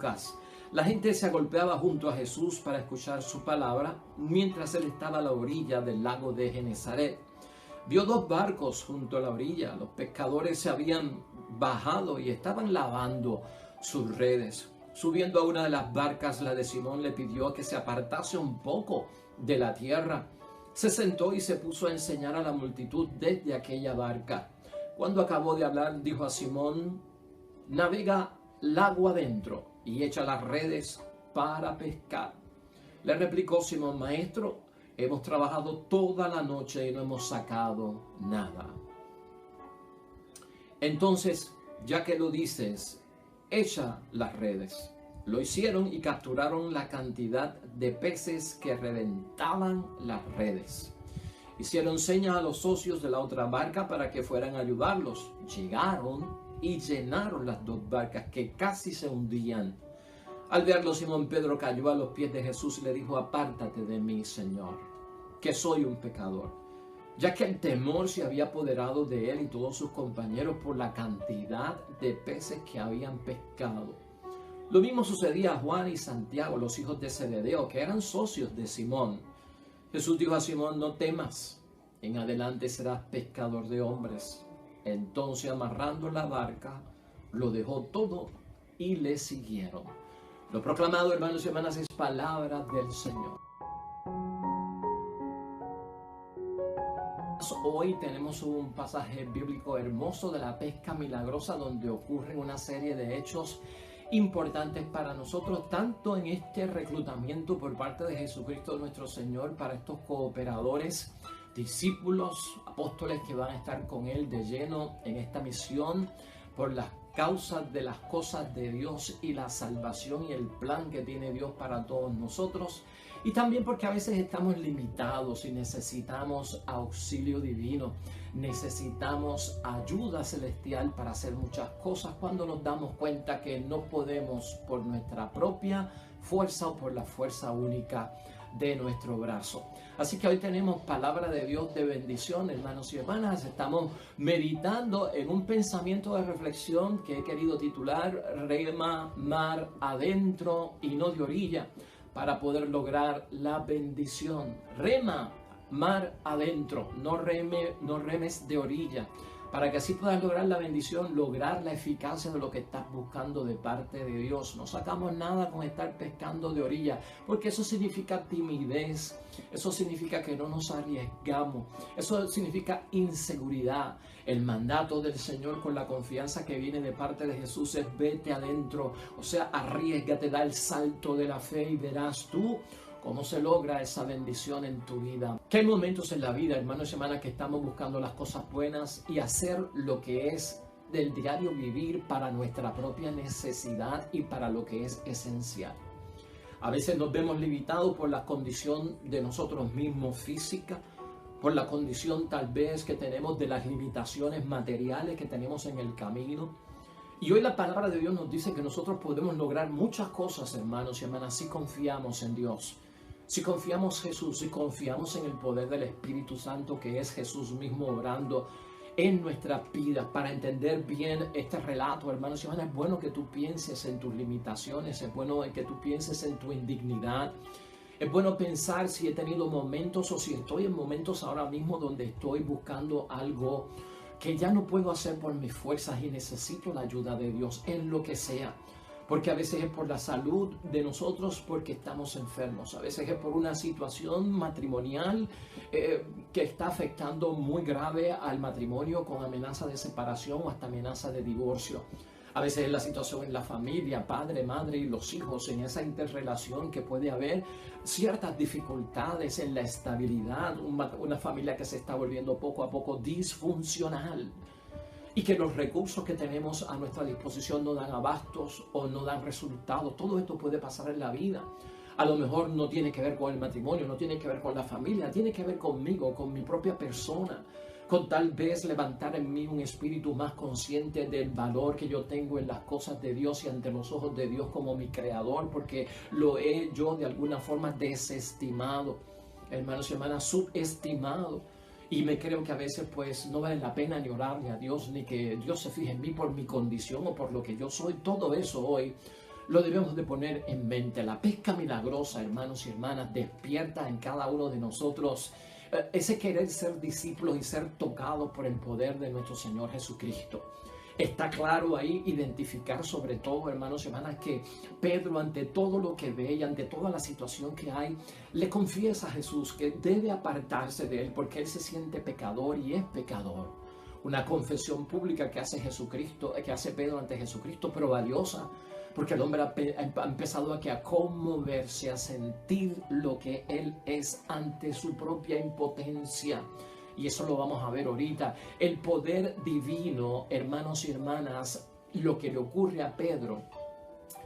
Lucas. La gente se agolpeaba junto a Jesús para escuchar su palabra, mientras él estaba a la orilla del lago de Genesaret. Vio dos barcos junto a la orilla. Los pescadores se habían bajado y estaban lavando sus redes. Subiendo a una de las barcas, la de Simón le pidió que se apartase un poco de la tierra. Se sentó y se puso a enseñar a la multitud desde aquella barca. Cuando acabó de hablar, dijo a Simón: navega lago adentro y echa las redes para pescar. Le replicó Simón: maestro, hemos trabajado toda la noche y no hemos sacado nada. Entonces, ya que lo dices, echa las redes. Lo hicieron y capturaron la cantidad de peces que reventaban las redes. Hicieron señas a los socios de la otra barca para que fueran a ayudarlos. Llegaron y llenaron las dos barcas que casi se hundían. Al verlo, Simón Pedro cayó a los pies de Jesús y le dijo: apártate de mí, Señor, que soy un pecador. Ya que el temor se había apoderado de él y todos sus compañeros por la cantidad de peces que habían pescado. Lo mismo sucedía a Juan y Santiago, los hijos de Zebedeo, que eran socios de Simón. Jesús dijo a Simón: no temas, en adelante serás pescador de hombres. Entonces, amarrando la barca, lo dejó todo y le siguieron. Lo proclamado, hermanos y hermanas, es palabra del Señor. Hoy tenemos un pasaje bíblico hermoso de la pesca milagrosa, donde ocurren una serie de hechos importantes para nosotros, tanto en este reclutamiento por parte de Jesucristo nuestro Señor para estos cooperadores, discípulos, apóstoles que van a estar con Él de lleno en esta misión por las causas de las cosas de Dios y la salvación y el plan que tiene Dios para todos nosotros. Y también porque a veces estamos limitados y necesitamos auxilio divino, necesitamos ayuda celestial para hacer muchas cosas cuando nos damos cuenta que no podemos por nuestra propia fuerza o por la fuerza única de nuestro brazo. Así que hoy tenemos palabra de Dios de bendición, hermanos y hermanas. Estamos meditando en un pensamiento de reflexión que he querido titular Rema, mar adentro y no de orilla, para poder lograr la bendición. Rema, mar adentro, no remes de orilla, para que así puedas lograr la bendición, lograr la eficacia de lo que estás buscando de parte de Dios. No sacamos nada con estar pescando de orilla, porque eso significa timidez, eso significa que no nos arriesgamos, eso significa inseguridad. El mandato del Señor, con la confianza que viene de parte de Jesús, es vete adentro, o sea, arriésgate, da el salto de la fe y verás tú cómo se logra esa bendición en tu vida. Que hay momentos en la vida, hermanos y hermanas, que estamos buscando las cosas buenas y hacer lo que es del diario vivir para nuestra propia necesidad y para lo que es esencial. A veces nos vemos limitados por la condición de nosotros mismos física, por la condición tal vez que tenemos de las limitaciones materiales que tenemos en el camino. Y hoy la palabra de Dios nos dice que nosotros podemos lograr muchas cosas, hermanos y hermanas, si confiamos en Dios. Si confiamos en Jesús, si confiamos en el poder del Espíritu Santo, que es Jesús mismo obrando en nuestras vidas. Para entender bien este relato, hermanos y hermanas, es bueno que tú pienses en tus limitaciones, es bueno que tú pienses en tu indignidad. Es bueno pensar si he tenido momentos o si estoy en momentos ahora mismo donde estoy buscando algo que ya no puedo hacer por mis fuerzas y necesito la ayuda de Dios en lo que sea. Porque a veces es por la salud de nosotros, porque estamos enfermos. A veces es por una situación matrimonial que está afectando muy grave al matrimonio, con amenaza de separación o hasta amenaza de divorcio. A veces es la situación en la familia, padre, madre y los hijos, en esa interrelación que puede haber ciertas dificultades en la estabilidad, una familia que se está volviendo poco a poco disfuncional. Y que los recursos que tenemos a nuestra disposición no dan abastos o no dan resultados. Todo esto puede pasar en la vida. A lo mejor no tiene que ver con el matrimonio, no tiene que ver con la familia, tiene que ver conmigo, con mi propia persona, con tal vez levantar en mí un espíritu más consciente del valor que yo tengo en las cosas de Dios y ante los ojos de Dios como mi creador, porque lo he yo de alguna forma desestimado, hermanos y hermanas, subestimado. Y me creo que a veces pues no vale la pena ni orarle a Dios, ni que Dios se fije en mí por mi condición o por lo que yo soy. Todo eso hoy lo debemos de poner en mente. La pesca milagrosa, hermanos y hermanas, despierta en cada uno de nosotros ese querer ser discípulos y ser tocados por el poder de nuestro Señor Jesucristo. Está claro ahí identificar sobre todo, hermanos y hermanas, que Pedro, ante todo lo que ve y ante toda la situación que hay, le confiesa a Jesús que debe apartarse de él porque él se siente pecador y es pecador. Una confesión pública que hace Jesucristo, que hace Pedro ante Jesucristo, pero valiosa, porque el hombre ha empezado a conmoverse, a sentir lo que él es ante su propia impotencia. Y eso lo vamos a ver ahorita. El poder divino, hermanos y hermanas, lo que le ocurre a Pedro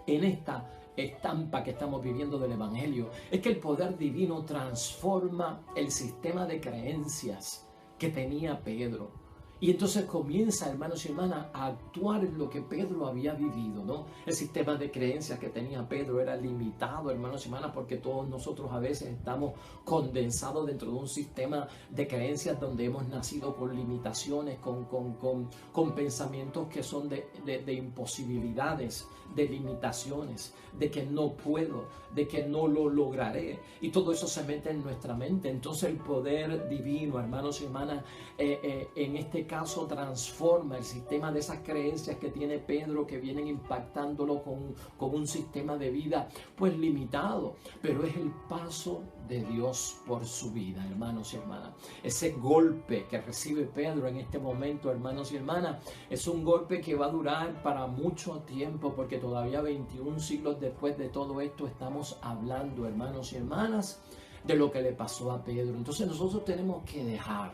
en esta estampa que estamos viviendo del Evangelio, es que el poder divino transforma el sistema de creencias que tenía Pedro. Y entonces comienza, hermanos y hermanas, a actuar en lo que Pedro había vivido, ¿no? El sistema de creencias que tenía Pedro era limitado, hermanos y hermanas, porque todos nosotros a veces estamos condensados dentro de un sistema de creencias donde hemos nacido con limitaciones, con pensamientos que son de imposibilidades, de limitaciones, de que no puedo, de que no lo lograré. Y todo eso se mete en nuestra mente. Entonces el poder divino, hermanos y hermanas, en este caso transforma el sistema de esas creencias que tiene Pedro, que vienen impactándolo con un sistema de vida pues limitado, pero es el paso de Dios por su vida, hermanos y hermanas. Ese golpe que recibe Pedro en este momento, hermanos y hermanas, es un golpe que va a durar para mucho tiempo, porque todavía 21 siglos después de todo esto estamos hablando, hermanos y hermanas, de lo que le pasó a Pedro. Entonces nosotros tenemos que dejar.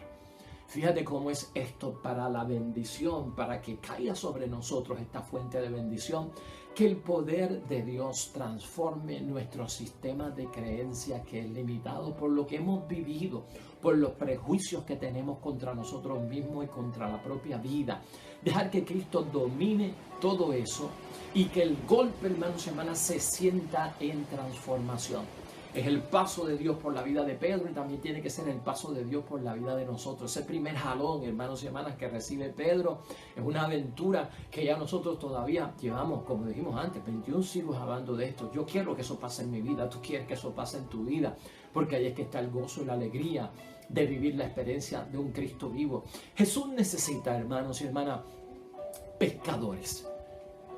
Fíjate cómo es esto para la bendición, para que caiga sobre nosotros esta fuente de bendición, que el poder de Dios transforme nuestro sistema de creencia que es limitado por lo que hemos vivido, por los prejuicios que tenemos contra nosotros mismos y contra la propia vida. Dejar que Cristo domine todo eso y que el golpe, hermanos y hermanas, se sienta en transformación. Es el paso de Dios por la vida de Pedro y también tiene que ser el paso de Dios por la vida de nosotros. Ese primer jalón, hermanos y hermanas, que recibe Pedro es una aventura que ya nosotros todavía llevamos, como dijimos antes, 21 siglos hablando de esto. Yo quiero que eso pase en mi vida, tú quieres que eso pase en tu vida, porque ahí es que está el gozo y la alegría de vivir la experiencia de un Cristo vivo. Jesús necesita, hermanos y hermanas, pescadores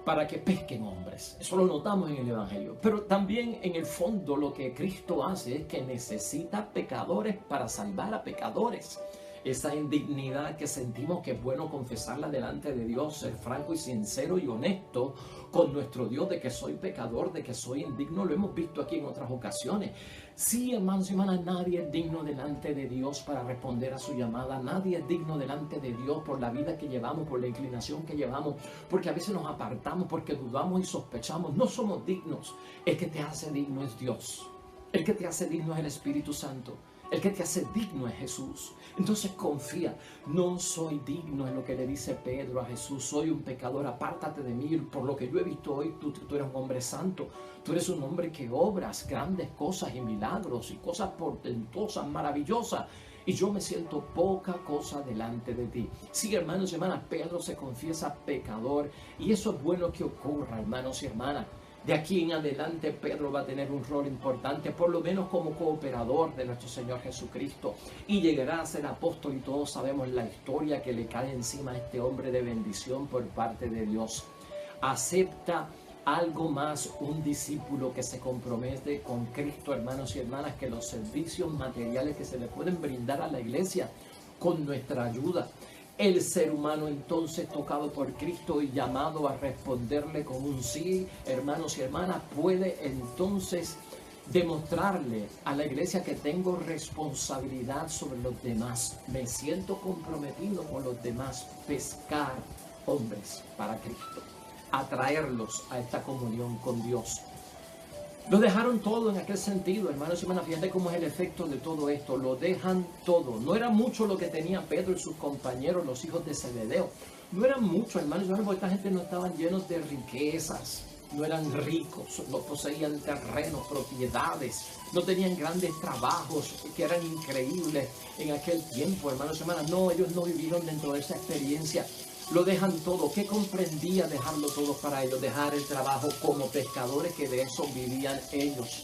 para que pesquen hombres. Eso lo notamos en el Evangelio. Pero también en el fondo lo que Cristo hace es que necesita pecadores para salvar a pecadores. Esa indignidad que sentimos, que es bueno confesarla delante de Dios, ser franco y sincero y honesto con nuestro Dios de que soy pecador, de que soy indigno, lo hemos visto aquí en otras ocasiones. Sí, hermanos y hermanas, nadie es digno delante de Dios para responder a su llamada. Nadie es digno delante de Dios por la vida que llevamos, por la inclinación que llevamos, porque a veces nos apartamos, porque dudamos y sospechamos. No somos dignos. El que te hace digno es Dios. El que te hace digno es el Espíritu Santo. El que te hace digno es Jesús. Entonces confía. No soy digno, es lo que le dice Pedro a Jesús. Soy un pecador, apártate de mí. Por lo que yo he visto hoy, tú eres un hombre santo. Tú eres un hombre que obras grandes cosas y milagros y cosas portentosas, maravillosas. Y yo me siento poca cosa delante de ti. Sí, hermanos y hermanas, Pedro se confiesa pecador. Y eso es bueno que ocurra, hermanos y hermanas. De aquí en adelante Pedro va a tener un rol importante, por lo menos como cooperador de nuestro Señor Jesucristo, y llegará a ser apóstol, y todos sabemos la historia que le cae encima a este hombre de bendición por parte de Dios. Acepta algo más un discípulo que se compromete con Cristo, hermanos y hermanas, que los servicios materiales que se le pueden brindar a la iglesia con nuestra ayuda. El ser humano entonces tocado por Cristo y llamado a responderle con un sí, hermanos y hermanas, puede entonces demostrarle a la iglesia que tengo responsabilidad sobre los demás. Me siento comprometido con los demás, pescar hombres para Cristo, atraerlos a esta comunión con Dios. Lo dejaron todo en aquel sentido, hermanos y hermanas. Fíjate cómo es el efecto de todo esto. Lo dejan todo. No era mucho lo que tenía Pedro y sus compañeros, los hijos de Zebedeo. No era mucho, hermanos y hermanas, porque esta gente no estaban llenos de riquezas. No eran ricos, no poseían terrenos, propiedades. No tenían grandes trabajos que eran increíbles en aquel tiempo, hermanos y hermanas. No, ellos no vivieron dentro de esa experiencia. Lo dejan todo. ¿Qué comprendía dejarlo todo para ellos? Dejar el trabajo como pescadores, que de eso vivían ellos.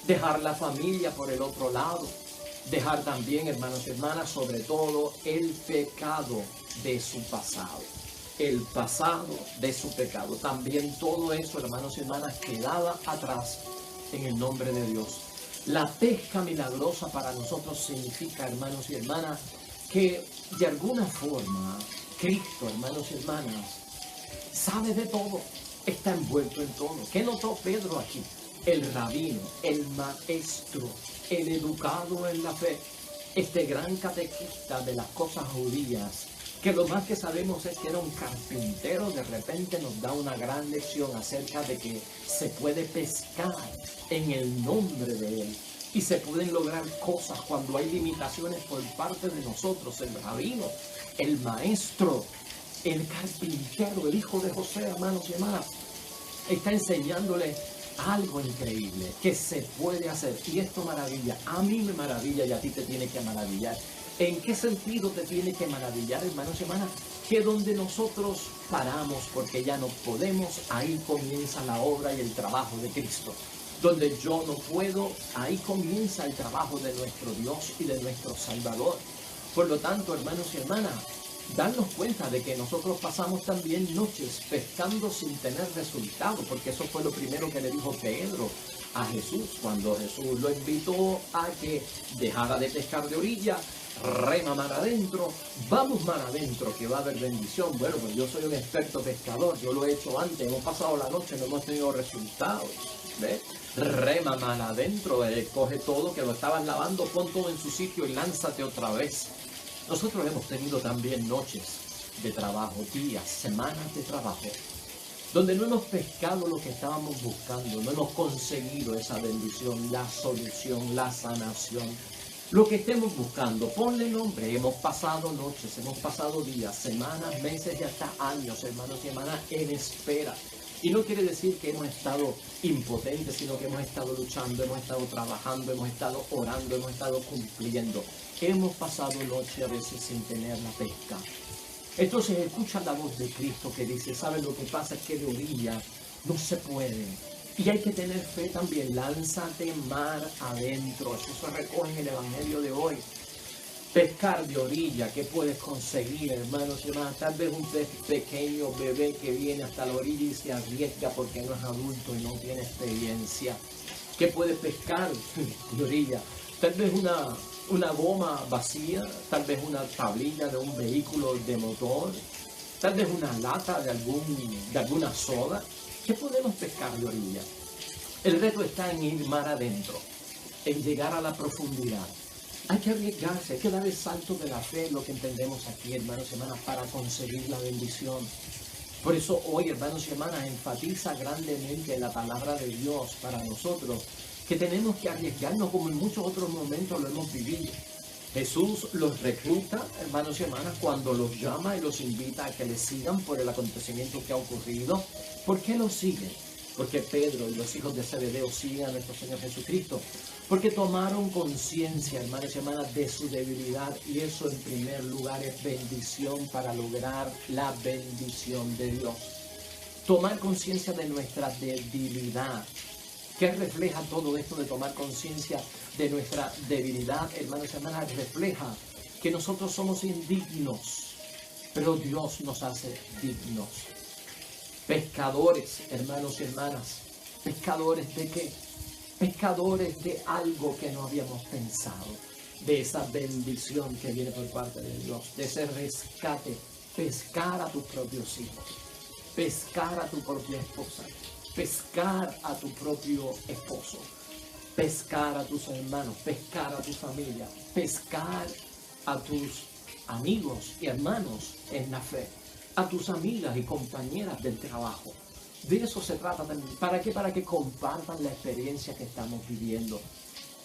Dejar la familia por el otro lado. Dejar también, hermanos y hermanas, sobre todo el pecado de su pasado. El pasado de su pecado. También todo eso, hermanos y hermanas, quedaba atrás en el nombre de Dios. La pesca milagrosa para nosotros significa, hermanos y hermanas, que de alguna forma Cristo, hermanos y hermanas, sabe de todo, está envuelto en todo. ¿Qué notó Pedro aquí? El rabino, el maestro, el educado en la fe, este gran catequista de las cosas judías, que lo más que sabemos es que era un carpintero, de repente nos da una gran lección acerca de que se puede pescar en el nombre de Él. Y se pueden lograr cosas cuando hay limitaciones por parte de nosotros. El rabino, el maestro, el carpintero, el hijo de José, hermanos y hermanas, está enseñándole algo increíble que se puede hacer. Y esto maravilla, a mí me maravilla y a ti te tiene que maravillar. ¿En qué sentido te tiene que maravillar, hermanos y hermanas? Que donde nosotros paramos porque ya no podemos, ahí comienza la obra y el trabajo de Cristo. Donde yo no puedo, ahí comienza el trabajo de nuestro Dios y de nuestro Salvador. Por lo tanto, hermanos y hermanas, darnos cuenta de que nosotros pasamos también noches pescando sin tener resultado, porque eso fue lo primero que le dijo Pedro a Jesús, cuando Jesús lo invitó a que dejara de pescar de orilla, rema mar adentro, vamos mar adentro, que va a haber bendición. Bueno, pues yo soy un experto pescador, yo lo he hecho antes, hemos pasado la noche, no hemos tenido resultados. ¿Ves? Rema mal adentro, coge todo que lo estabas lavando, pon todo en su sitio y lánzate otra vez. Nosotros hemos tenido también noches de trabajo, días, semanas de trabajo, donde no hemos pescado lo que estábamos buscando, no hemos conseguido esa bendición, la solución, la sanación, lo que estemos buscando. Ponle nombre. Hemos pasado noches, hemos pasado días, semanas, meses y hasta años, hermanos y hermanas, en espera. Y no quiere decir que hemos estado impotentes, sino que hemos estado luchando, hemos estado trabajando, hemos estado orando, hemos estado cumpliendo. Hemos pasado noche a veces sin tener la pesca. Entonces escucha la voz de Cristo que dice, ¿sabes lo que pasa? Es que de orilla no se puede. Y hay que tener fe también. Lánzate mar adentro. Eso se recoge en el Evangelio de hoy. Pescar de orilla, ¿qué puedes conseguir, hermanos y hermanas? Tal vez un pez pequeño, bebé, que viene hasta la orilla y se arriesga porque no es adulto y no tiene experiencia. ¿Qué puedes pescar de orilla? Tal vez una goma vacía, tal vez una tablilla de un vehículo de motor, tal vez una lata de alguna soda. ¿Qué podemos pescar de orilla? El reto está en ir mar adentro, en llegar a la profundidad. Hay que arriesgarse, hay que dar el salto de la fe, lo que entendemos aquí, hermanos y hermanas, para conseguir la bendición. Por eso hoy, hermanos y hermanas, enfatiza grandemente la palabra de Dios para nosotros, que tenemos que arriesgarnos como en muchos otros momentos lo hemos vivido. Jesús los recluta, hermanos y hermanas, cuando los llama y los invita a que le sigan por el acontecimiento que ha ocurrido. ¿Por qué los siguen? Porque Pedro y los hijos de Zebedeo siguen a nuestro Señor Jesucristo. Porque tomaron conciencia, hermanos y hermanas, de su debilidad. Y eso en primer lugar es bendición para lograr la bendición de Dios. Tomar conciencia de nuestra debilidad. ¿Qué refleja todo esto de tomar conciencia de nuestra debilidad, hermanos y hermanas? Refleja que nosotros somos indignos, pero Dios nos hace dignos. Pescadores, hermanos y hermanas. ¿Pescadores de qué? Pescadores de algo que no habíamos pensado. De esa bendición que viene por parte de Dios. De ese rescate. Pescar a tus propios hijos. Pescar a tu propia esposa. Pescar a tu propio esposo. Pescar a tus hermanos. Pescar a tu familia. Pescar a tus amigos y hermanos en la fe. A tus amigas y compañeras del trabajo. De eso se trata también. ¿Para qué? Para que compartan la experiencia que estamos viviendo.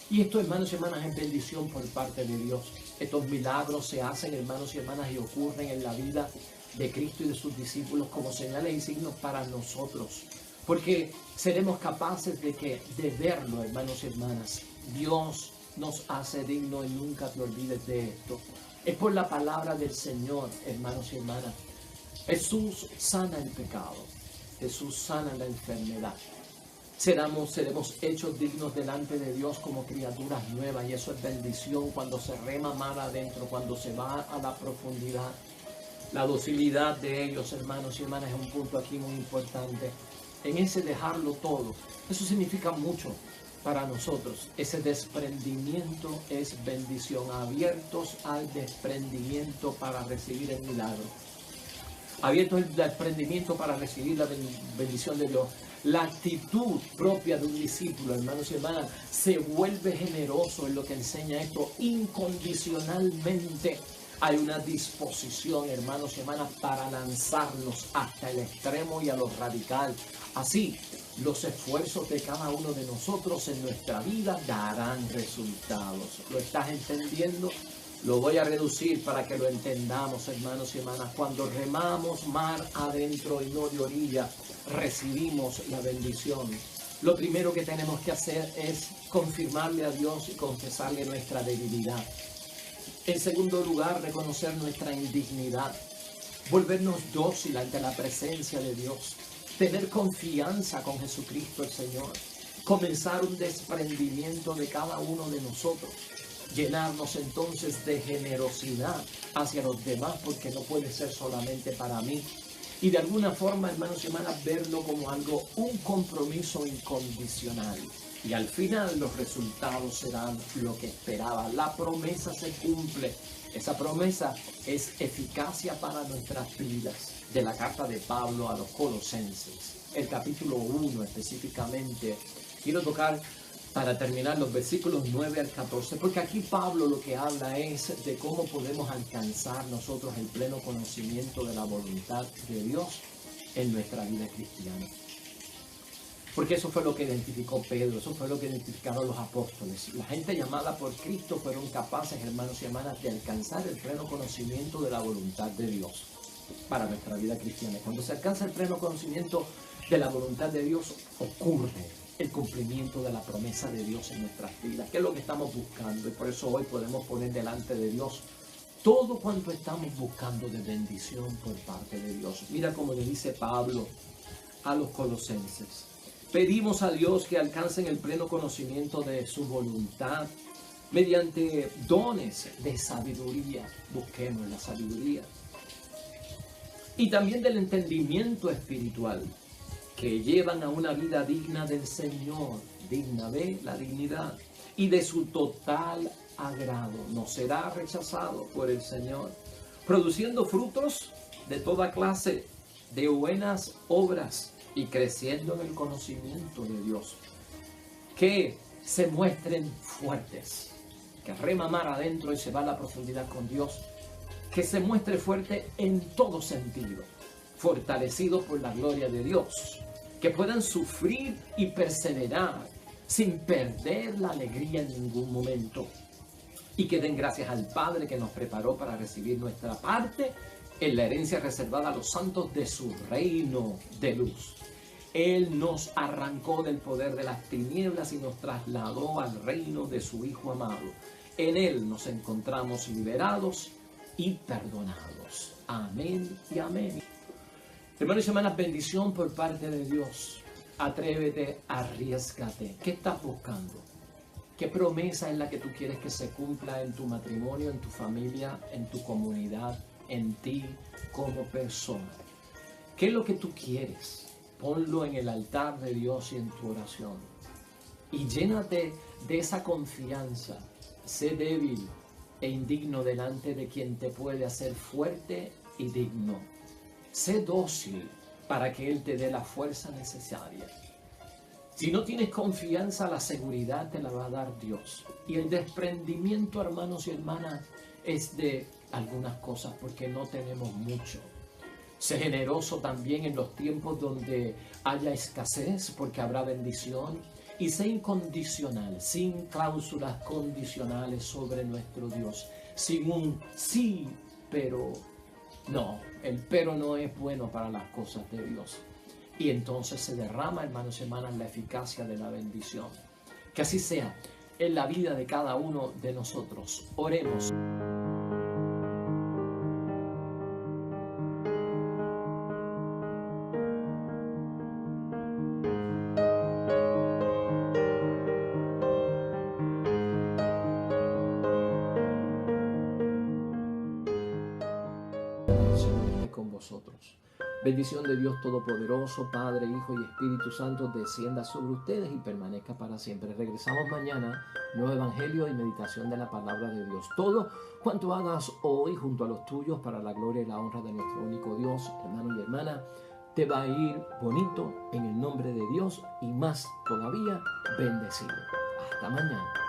Y esto, hermanos y hermanas, es bendición por parte de Dios. Estos milagros se hacen, hermanos y hermanas, y ocurren en la vida de Cristo y de sus discípulos como señales y signos para nosotros. Porque seremos capaces de verlo, hermanos y hermanas. Dios nos hace dignos y nunca te olvides de esto. Es por la palabra del Señor, hermanos y hermanas. Jesús sana el pecado. Jesús sana la enfermedad. Seremos hechos dignos delante de Dios como criaturas nuevas, y eso es bendición cuando se rema mar adentro, cuando se va a la profundidad. La docilidad de ellos, hermanos y hermanas, es un punto aquí muy importante. En ese dejarlo todo, eso significa mucho para nosotros. Ese desprendimiento es bendición, abiertos al desprendimiento para recibir el milagro. Abiertos al desprendimiento para recibir la bendición de Dios. La actitud propia de un discípulo, hermanos y hermanas, se vuelve generoso en lo que enseña esto incondicionalmente. Hay una disposición, hermanos y hermanas, para lanzarnos hasta el extremo y a lo radical. Así, los esfuerzos de cada uno de nosotros en nuestra vida darán resultados. ¿Lo estás entendiendo? Lo voy a reducir para que lo entendamos, hermanos y hermanas. Cuando remamos mar adentro y no de orilla, recibimos la bendición. Lo primero que tenemos que hacer es confirmarle a Dios y confesarle nuestra debilidad. En segundo lugar, reconocer nuestra indignidad. Volvernos dócil ante la presencia de Dios. Tener confianza con Jesucristo el Señor. Comenzar un desprendimiento de cada uno de nosotros. Llenarnos entonces de generosidad hacia los demás, porque no puede ser solamente para mí. Y de alguna forma, hermanos y hermanas, verlo como algo, un compromiso incondicional. Y al final los resultados serán lo que esperaba. La promesa se cumple. Esa promesa es eficacia para nuestras vidas. De la carta de Pablo a los Colosenses, el capítulo 1 específicamente. Quiero tocar para terminar los versículos 9 al 14, porque aquí Pablo lo que habla es de cómo podemos alcanzar nosotros el pleno conocimiento de la voluntad de Dios en nuestra vida cristiana. Porque eso fue lo que identificó Pedro, eso fue lo que identificaron los apóstoles. La gente llamada por Cristo fueron capaces, hermanos y hermanas, de alcanzar el pleno conocimiento de la voluntad de Dios para nuestra vida cristiana. Cuando se alcanza el pleno conocimiento de la voluntad de Dios, ocurre el cumplimiento de la promesa de Dios en nuestras vidas, que es lo que estamos buscando. Y por eso hoy podemos poner delante de Dios todo cuanto estamos buscando de bendición por parte de Dios. Mira cómo le dice Pablo a los Colosenses. Pedimos a Dios que alcancen el pleno conocimiento de su voluntad mediante dones de sabiduría. Busquemos la sabiduría. Y también del entendimiento espiritual, que llevan a una vida digna del Señor, digna de la dignidad y de su total agrado. No será rechazado por el Señor, produciendo frutos de toda clase de buenas obras y creciendo en el conocimiento de Dios. Que se muestren fuertes, que rema mar adentro y se va a la profundidad con Dios. Que se muestre fuerte en todo sentido, fortalecido por la gloria de Dios. Que puedan sufrir y perseverar sin perder la alegría en ningún momento. Y que den gracias al Padre que nos preparó para recibir nuestra parte en la herencia reservada a los santos de su reino de luz. Él nos arrancó del poder de las tinieblas y nos trasladó al reino de su Hijo amado. En Él nos encontramos liberados y perdonados. Amén y amén. Hermanos y hermanas, bendición por parte de Dios. Atrévete, arriésgate. ¿Qué estás buscando? ¿Qué promesa es la que tú quieres que se cumpla en tu matrimonio, en tu familia, en tu comunidad, en ti como persona? ¿Qué es lo que tú quieres? Ponlo en el altar de Dios y en tu oración. Y llénate de esa confianza. Sé débil e indigno delante de quien te puede hacer fuerte y digno. Sé dócil para que Él te dé la fuerza necesaria. Si no tienes confianza, la seguridad te la va a dar Dios. Y el desprendimiento, hermanos y hermanas, es de algunas cosas porque no tenemos mucho. Sé generoso también en los tiempos donde haya escasez, porque habrá bendición. Y sé incondicional, sin cláusulas condicionales sobre nuestro Dios. Sin un sí, pero no. El pero no es bueno para las cosas de Dios. Y entonces se derrama, hermanos y hermanas, la eficacia de la bendición. Que así sea en la vida de cada uno de nosotros. Oremos. nosotros. Bendición de Dios Todopoderoso, Padre, Hijo y Espíritu Santo, descienda sobre ustedes y permanezca para siempre. Regresamos mañana, nuevo evangelio y meditación de la palabra de Dios. Todo cuanto hagas hoy junto a los tuyos para la gloria y la honra de nuestro único Dios, hermano y hermana, te va a ir bonito en el nombre de Dios y más todavía bendecido. Hasta mañana.